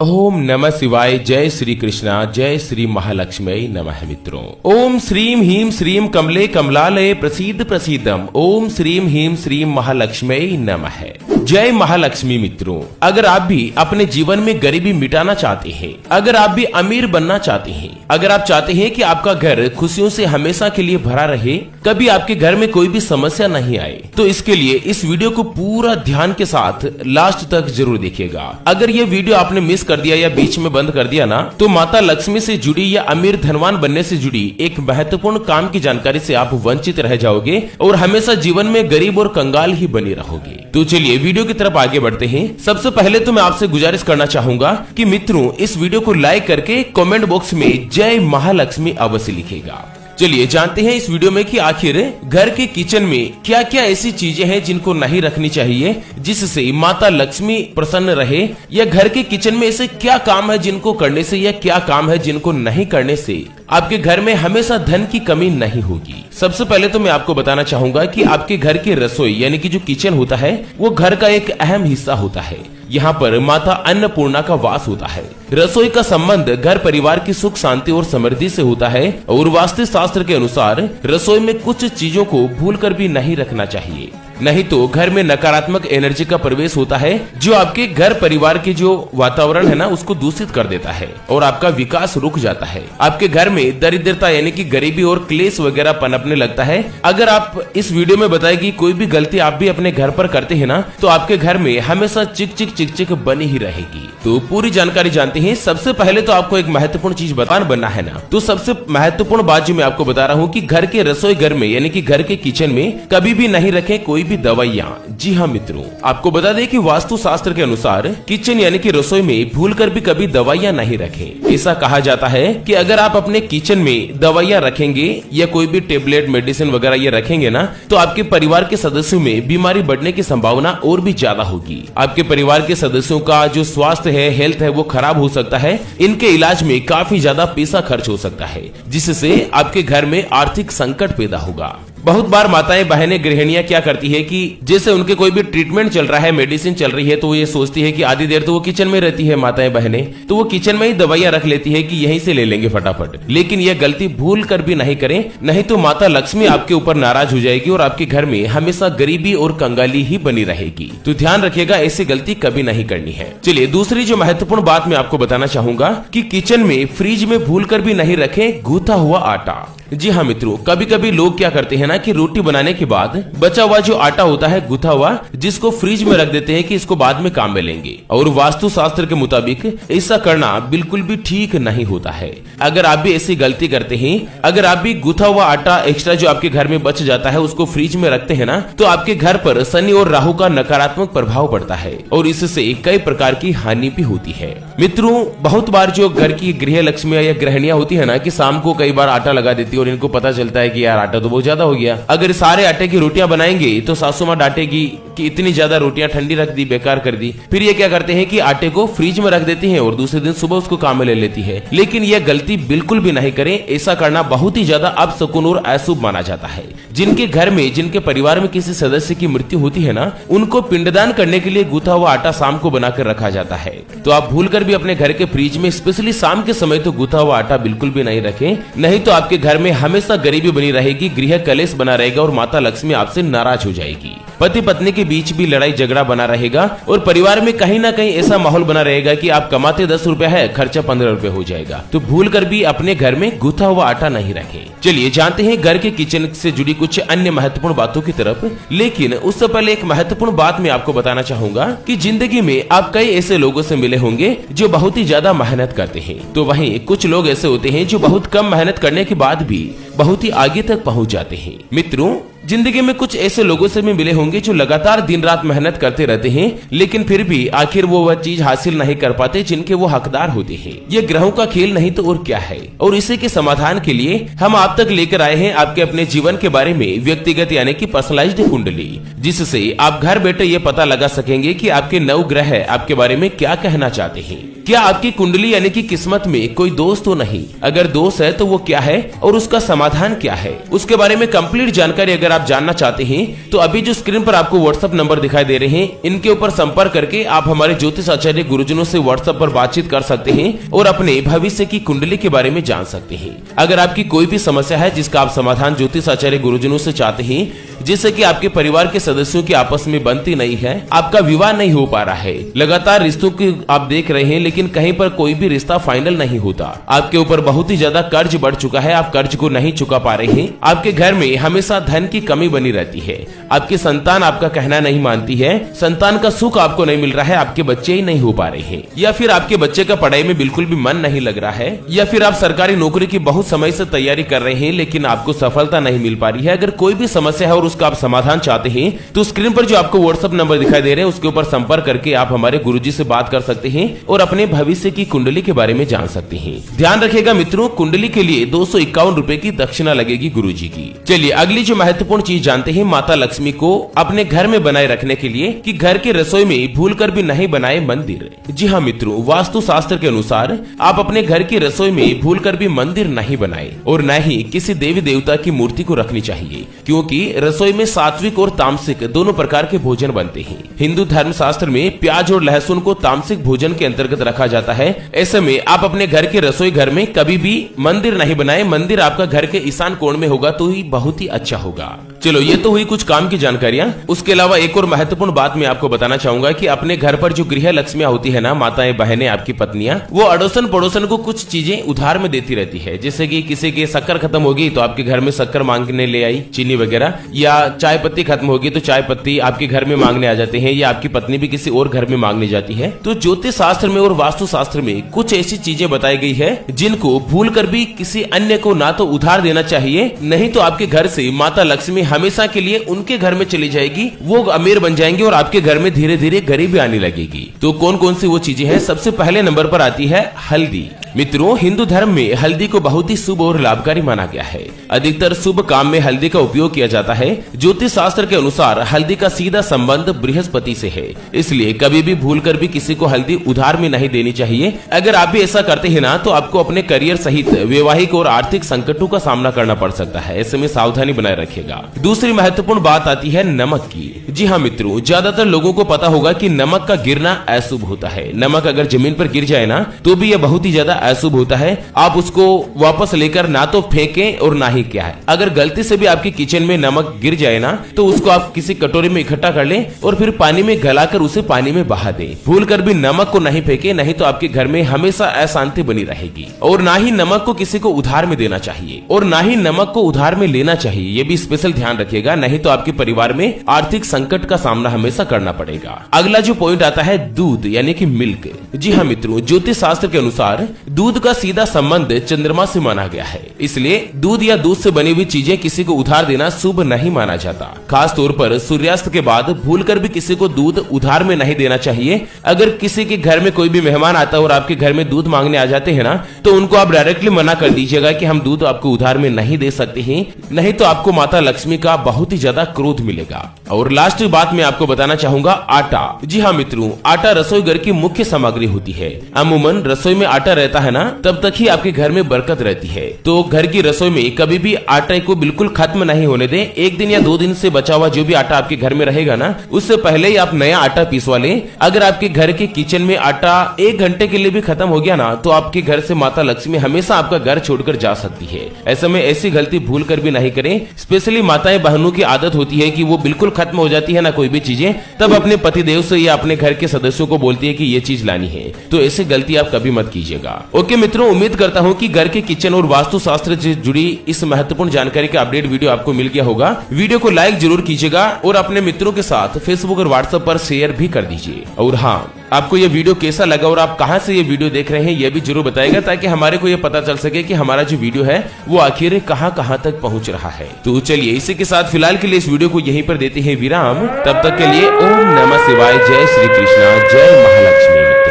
ओम नमः शिवाय। जय श्री कृष्णा, जय श्री महालक्ष्मी नमः। मित्रों, ओम श्रीम ह्रीम श्रीम कमले कमलालय प्रसीद प्रसीदम। ओम श्रीम ह्रीम श्रीम महालक्ष्मी नमः। जय महालक्ष्मी। मित्रों, अगर आप भी अपने जीवन में गरीबी मिटाना चाहते हैं, अगर आप भी अमीर बनना चाहते हैं, अगर आप चाहते हैं कि आपका घर खुशियों से हमेशा के लिए भरा रहे, कभी आपके घर में कोई भी समस्या नहीं आए, तो इसके लिए इस वीडियो को पूरा ध्यान के साथ लास्ट तक जरूर देखिएगा। अगर ये वीडियो आपने मिस कर दिया या बीच में बंद कर दिया ना, तो माता लक्ष्मी से जुड़ी या अमीर धनवान बनने से जुड़ी एक महत्वपूर्ण काम की जानकारी से आप वंचित रह जाओगे और हमेशा जीवन में गरीब और कंगाल ही बनी रहोगे। तो चलिए वीडियो की तरफ आगे बढ़ते हैं। सबसे पहले तो मैं आपसे गुजारिश करना चाहूंगा कि मित्रों, इस वीडियो को लाइक करके कमेंट बॉक्स में जय महालक्ष्मी अवश्य लिखेगा। चलिए जानते हैं इस वीडियो में कि आखिर घर के किचन में क्या क्या ऐसी चीजें हैं जिनको नहीं रखनी चाहिए जिससे माता लक्ष्मी प्रसन्न रहे, या घर के किचन में ऐसे क्या काम है जिनको करने से या क्या काम है जिनको नहीं करने से आपके घर में हमेशा धन की कमी नहीं होगी। सबसे पहले तो मैं आपको बताना चाहूंगा कि आपके घर की रसोई यानी कि जो किचन होता है वो घर का एक अहम हिस्सा होता है। यहाँ पर माता अन्नपूर्णा का वास होता है। रसोई का संबंध घर परिवार की सुख शांति और समृद्धि से होता है और वास्तु शास्त्र के अनुसार रसोई में कुछ चीजों को भूलकर भी नहीं रखना चाहिए, नहीं तो घर में नकारात्मक एनर्जी का प्रवेश होता है जो आपके घर परिवार के जो वातावरण है ना उसको दूषित कर देता है और आपका विकास रुक जाता है। आपके घर में दरिद्रता यानी कि गरीबी और क्लेश वगैरह पनपने लगता है। अगर आप इस वीडियो में बताएगी कोई भी गलती आप भी अपने घर पर करते हैं ना, तो आपके घर में हमेशा चिक चिक चिक चिक बनी ही रहेगी। तो पूरी जानकारी जानते हैं। सबसे पहले तो आपको एक महत्वपूर्ण चीज बनना है ना, तो सबसे महत्वपूर्ण बात जो मैं आपको बता रहा हूँ कि घर के रसोई घर में यानी कि घर के किचन में कभी भी नहीं रखें कोई भी दवाइयाँ। जी हाँ मित्रों, आपको बता दें कि वास्तु शास्त्र के अनुसार किचन यानी कि रसोई में भूलकर भी कभी दवाइयाँ नहीं रखें। ऐसा कहा जाता है कि अगर आप अपने किचन में दवाइयाँ रखेंगे या कोई भी टेबलेट मेडिसिन वगैरह ये रखेंगे ना, तो आपके परिवार के सदस्यों में बीमारी बढ़ने की संभावना और भी ज्यादा होगी। आपके परिवार के सदस्यों का जो स्वास्थ्य है, हेल्थ है, वो खराब हो सकता है। इनके इलाज में काफी ज्यादा पैसा खर्च हो सकता है, जिससे आपके घर में आर्थिक संकट पैदा होगा। बहुत बार माताएं बहनें गृहिणियां क्या करती है कि जैसे उनके कोई भी ट्रीटमेंट चल रहा है, मेडिसिन चल रही है, तो वो ये सोचती है कि आधी देर तो वो किचन में रहती है माताएं बहनें, तो वो किचन में ही दवाइयां रख लेती है कि यहीं से ले लेंगे फटाफट। लेकिन यह गलती भूल कर भी नहीं करें, नहीं तो माता लक्ष्मी आपके ऊपर नाराज हो जाएगी और आपके घर में हमेशा गरीबी और कंगाली ही बनी रहेगी। तो ध्यान रखिएगा, ऐसी गलती कभी नहीं करनी है। चलिए दूसरी जो महत्वपूर्ण बात मैं आपको बताना चाहूंगा कि किचन में फ्रिज में भूल कर भी नहीं रखें गूथा हुआ आटा। जी हाँ मित्रों, कभी कभी लोग क्या करते हैं ना कि रोटी बनाने के बाद बचा हुआ जो आटा होता है गुथा हुआ, जिसको फ्रिज में रख देते हैं कि इसको बाद में काम में लेंगे। और वास्तु शास्त्र के मुताबिक ऐसा करना बिल्कुल भी ठीक नहीं होता है। अगर आप भी ऐसी गलती करते हैं, अगर आप भी गुथा हुआ आटा एक्स्ट्रा जो आपके घर में बच जाता है उसको फ्रिज में रखते हैं ना, तो आपके घर पर शनि और राहु का नकारात्मक प्रभाव पड़ता है और इससे कई प्रकार की हानि भी होती है। मित्रों, बहुत बार जो घर की गृह लक्ष्मी या गृहिणियां होती है ना कि शाम को कई बार आटा लगा देती है और इनको पता चलता है कि यार आटा तो बहुत ज्यादा हो गया। अगर सारे आटे की रोटियां बनाएंगे तो सासू मां डांटेगी कि इतनी ज्यादा रोटियां ठंडी रख दी, बेकार कर दी। फिर ये क्या करते हैं कि आटे को फ्रिज में रख देती हैं और दूसरे दिन सुबह उसको काम में ले लेती है। लेकिन यह गलती बिल्कुल भी नहीं करें। ऐसा करना बहुत ही ज्यादा अपशकुन और अशुभ माना जाता है। जिनके घर में, जिनके परिवार में किसी सदस्य की मृत्यु होती है ना, उनको पिंडदान करने के लिए गूथा हुआ आटा शाम को बनाकर रखा जाता है। तो आप भूलकर भी अपने घर के फ्रिज में स्पेशली शाम के समय तो गूथा हुआ आटा बिल्कुल भी नहीं रखें, नहीं तो आपके घर में हमेशा गरीबी बनी रहेगी, गृह कलेश बना रहेगा और माता लक्ष्मी आपसे नाराज हो जाएगी। पति पत्नी के बीच भी लड़ाई झगड़ा बना रहेगा और परिवार में कहीं ना कहीं ऐसा माहौल बना रहेगा कि आप कमाते 10 रुपए है, खर्चा 15 रुपए हो जाएगा। तो भूल कर भी अपने घर में गुथा हुआ आटा नहीं रखें। चलिए जानते हैं घर के किचन से जुड़ी कुछ अन्य महत्वपूर्ण बातों की तरफ। लेकिन उससे पहले एक महत्वपूर्ण बात मैं आपको बताना चाहूंगा कि जिंदगी में आप कई ऐसे लोगों से मिले होंगे जो बहुत ही ज्यादा मेहनत करते हैं, तो वहीं कुछ लोग ऐसे होते हैं जो बहुत कम मेहनत करने के बाद भी बहुत ही आगे तक पहुंच जाते हैं। मित्रों, जिंदगी में कुछ ऐसे लोगों से भी मिले होंगे जो लगातार दिन रात मेहनत करते रहते हैं, लेकिन फिर भी आखिर वो वह चीज हासिल नहीं कर पाते जिनके वो हकदार होते हैं। ये ग्रहों का खेल नहीं तो और क्या है। और इसी के समाधान के लिए हम आप तक लेकर आए हैं आपके अपने जीवन के बारे में व्यक्तिगत यानी कि पर्सनलाइज्ड कुंडली, जिससे आप घर बैठे ये पता लगा सकेंगे कि आपके 9 ग्रह आपके बारे में क्या कहना चाहते हैं। क्या आपकी कुंडली यानी कि किस्मत में कोई दोष तो नहीं? अगर दोष है तो वो क्या है और उसका समाधान क्या है, उसके बारे में कंप्लीट जानकारी अगर आप जानना चाहते हैं तो अभी जो स्क्रीन पर आपको व्हाट्सएप नंबर दिखाई दे रहे हैं, इनके ऊपर संपर्क करके आप हमारे ज्योतिष आचार्य गुरुजनों से व्हाट्सएप पर बातचीत कर सकते हैं और अपने भविष्य की कुंडली के बारे में जान सकते हैं। अगर आपकी कोई भी समस्या है जिसका आप समाधान ज्योतिष आचार्य गुरुजनों से चाहते हैं, जिससे कि आपके परिवार के सदस्यों की आपस में बनती नहीं है, आपका विवाह नहीं हो पा रहा है, लगातार रिश्तों की आप देख रहे हैं लेकिन कहीं पर कोई भी रिश्ता फाइनल नहीं होता, आपके ऊपर बहुत ही ज्यादा कर्ज बढ़ चुका है, आप कर्ज को नहीं चुका पा रहे हैं, आपके घर में हमेशा धन की कमी बनी रहती है, आपकी संतान आपका कहना नहीं मानती है, संतान का सुख आपको नहीं मिल रहा है, आपके बच्चे ही नहीं हो पा रहे हैं, या फिर आपके बच्चे का पढ़ाई में बिल्कुल भी मन नहीं लग रहा है, या फिर आप सरकारी नौकरी की बहुत समय से तैयारी कर रहे हैं लेकिन आपको सफलता नहीं मिल पा रही है। अगर कोई भी समस्या है और उसका आप समाधान चाहते हैं तो स्क्रीन पर जो आपको व्हाट्सएप नंबर दिखाई दे रहे हैं उसके ऊपर संपर्क करके आप हमारे गुरुजी से बात कर सकते हैं और अपने भविष्य की कुंडली के बारे में जान सकते हैं। ध्यान रखिएगा मित्रों, कुंडली के लिए 251 रुपए की दक्षिणा लगेगी गुरुजी की। चलिए अगली जो महत्वपूर्ण चीज जानते हैं, माता लक्ष्मी को अपने घर में बनाए रखने के लिए कि घर के रसोई में भूलकर भी नहीं बनाए मंदिर। जी हाँ मित्रों, वास्तु शास्त्र के अनुसार आप अपने घर की रसोई में भूलकर भी मंदिर नहीं बनाए और न ही किसी देवी देवता की मूर्ति को रखनी चाहिए, क्योंकि रसोई में सात्विक और तामसिक दोनों प्रकार के भोजन बनते हैं। हिंदू धर्म शास्त्र में प्याज और लहसुन को तामसिक भोजन के अंतर्गत रखा जाता है। ऐसे में आप अपने घर के रसोई घर में कभी भी मंदिर नहीं बनाए, मंदिर आपका घर के ईशान कोण में होगा तो ही बहुत ही अच्छा होगा। चलो ये तो हुई कुछ काम की जानकारियां। उसके अलावा एक और महत्वपूर्ण बात मैं आपको बताना चाहूंगा कि अपने घर पर जो गृह लक्ष्मियां होती है ना, माताएं बहनें आपकी पत्नियां, वो अड़ोसन पड़ोसन को कुछ चीजें उधार में देती रहती है। जैसे कि किसी की शक्कर खत्म होगी तो आपके घर में शक्कर मांगने ले आई, चीनी वगैरह, या चाय पत्ती खत्म होगी तो चाय पत्ती आपके घर में मांगने आ जाते हैं, या आपकी पत्नी भी किसी और घर में मांगने जाती है। तो ज्योतिष शास्त्र में और वास्तु शास्त्र में कुछ ऐसी चीजें बताई गई है जिनको भूल कर भी किसी अन्य को ना तो उधार देना चाहिए, नहीं तो आपके घर से माता लक्ष्मी हमेशा के लिए उनके घर में चली जाएगी, वो अमीर बन जाएंगे और आपके घर में धीरे धीरे गरीबी आने लगेगी। तो कौन कौन सी वो चीजें हैं? सबसे पहले नंबर पर आती है हल्दी। मित्रों, हिंदू धर्म में हल्दी को बहुत ही शुभ और लाभकारी माना गया है। अधिकतर शुभ काम में हल्दी का उपयोग किया जाता है। ज्योतिष शास्त्र के अनुसार हल्दी का सीधा संबंध बृहस्पति से है, इसलिए कभी भी भूलकर भी किसी को हल्दी उधार में नहीं देनी चाहिए। अगर आप भी ऐसा करते हैं ना तो आपको अपने करियर सहित वैवाहिक और आर्थिक संकटों का सामना करना पड़ सकता है। ऐसे में सावधानी बनाए रखिएगा। दूसरी महत्वपूर्ण बात आती है नमक की। जी हाँ मित्रों, ज्यादातर लोगों को पता होगा कि नमक का गिरना अशुभ होता है। नमक अगर जमीन पर गिर जाए ना तो भी यह बहुत ही ज्यादा अशुभ होता है। आप उसको वापस लेकर ना तो फेंकें और ना ही क्या है, अगर गलती से भी आपकी किचन में नमक गिर जाए ना तो उसको आप किसी कटोरी में इकट्ठा कर लें और फिर पानी में गलाकर उसे पानी में बहा दें। भूल कर भी नमक को नहीं फेंके, नहीं तो आपके घर में हमेशा अशांति बनी रहेगी। और ना ही नमक को किसी को उधार में देना चाहिए और ना ही नमक को उधार में लेना चाहिए, ये भी स्पेशल ध्यान रखिएगा, नहीं तो आपके परिवार में आर्थिक संकट का सामना हमेशा करना पड़ेगा। अगला जो पॉइंट आता है दूध यानी कि मिल्क। जी हाँ मित्रों, ज्योतिष शास्त्र के अनुसार दूध का सीधा संबंध चंद्रमा से माना गया है, इसलिए दूध या दूध से बनी हुई चीजें किसी को उधार देना शुभ नहीं माना जाता। खास तौर पर सूर्यास्त के बाद भूलकर भी किसी को दूध उधार में नहीं देना चाहिए। अगर किसी के घर में कोई भी मेहमान आता है और आपके घर में दूध मांगने आ जाते हैं ना तो उनको आप डायरेक्टली मना कर दीजिएगा कि हम दूध आपको उधार में नहीं दे सकते हैं, नहीं तो आपको माता लक्ष्मी का बहुत ही ज्यादा क्रोध मिलेगा। और लास्ट बात मैं आपको बताना चाहूंगा आटा। जी हाँ मित्रों, आटा रसोई घर की मुख्य सामग्री होती है। अमूमन रसोई में आटा रहता है ना तब तक ही आपके घर में बरकत रहती है। तो घर की रसोई में कभी भी आटे को बिल्कुल खत्म नहीं होने दें। एक दिन या 2 दिन से बचा हुआ जो भी आटा आपके घर में रहेगा ना उससे पहले ही आप नया आटा पिसवा लें। अगर आपके घर के किचन में आटा 1 घंटे के लिए भी खत्म हो गया ना तो आपके घर से माता लक्ष्मी हमेशा आपका घर छोड़कर जा सकती है। ऐसे में ऐसी गलती भूल कर भी नहीं करें। स्पेशली माताएं बहनों की आदत होती है कि वो बिल्कुल खत्म हो जाती है ना कोई भी चीजें, तब अपने पतिदेव से या अपने घर के सदस्यों को बोलती है कि ये चीज लानी है। तो ऐसी गलती आप कभी मत कीजिएगा। ओके मित्रों, उम्मीद करता हूँ कि घर के किचन और वास्तु शास्त्र से जुड़ी इस महत्वपूर्ण जानकारी का अपडेट वीडियो आपको मिल गया होगा। वीडियो को लाइक जरूर कीजिएगा और अपने मित्रों के साथ फेसबुक और व्हाट्सएप पर शेयर भी कर दीजिए। और हाँ, आपको ये वीडियो कैसा लगा और आप कहां से ये वीडियो देख रहे हैं ये भी जरूर बताइएगा, ताकि हमारे को ये पता चल सके कि हमारा जो वीडियो है वो आखिर कहां तक पहुंच रहा है। तो चलिए इसी के साथ फिलहाल के लिए इस वीडियो को यहीं पर देते हैं विराम। तब तक के लिए ओम नमः शिवाय, जय श्री कृष्णा, जय महालक्ष्मी।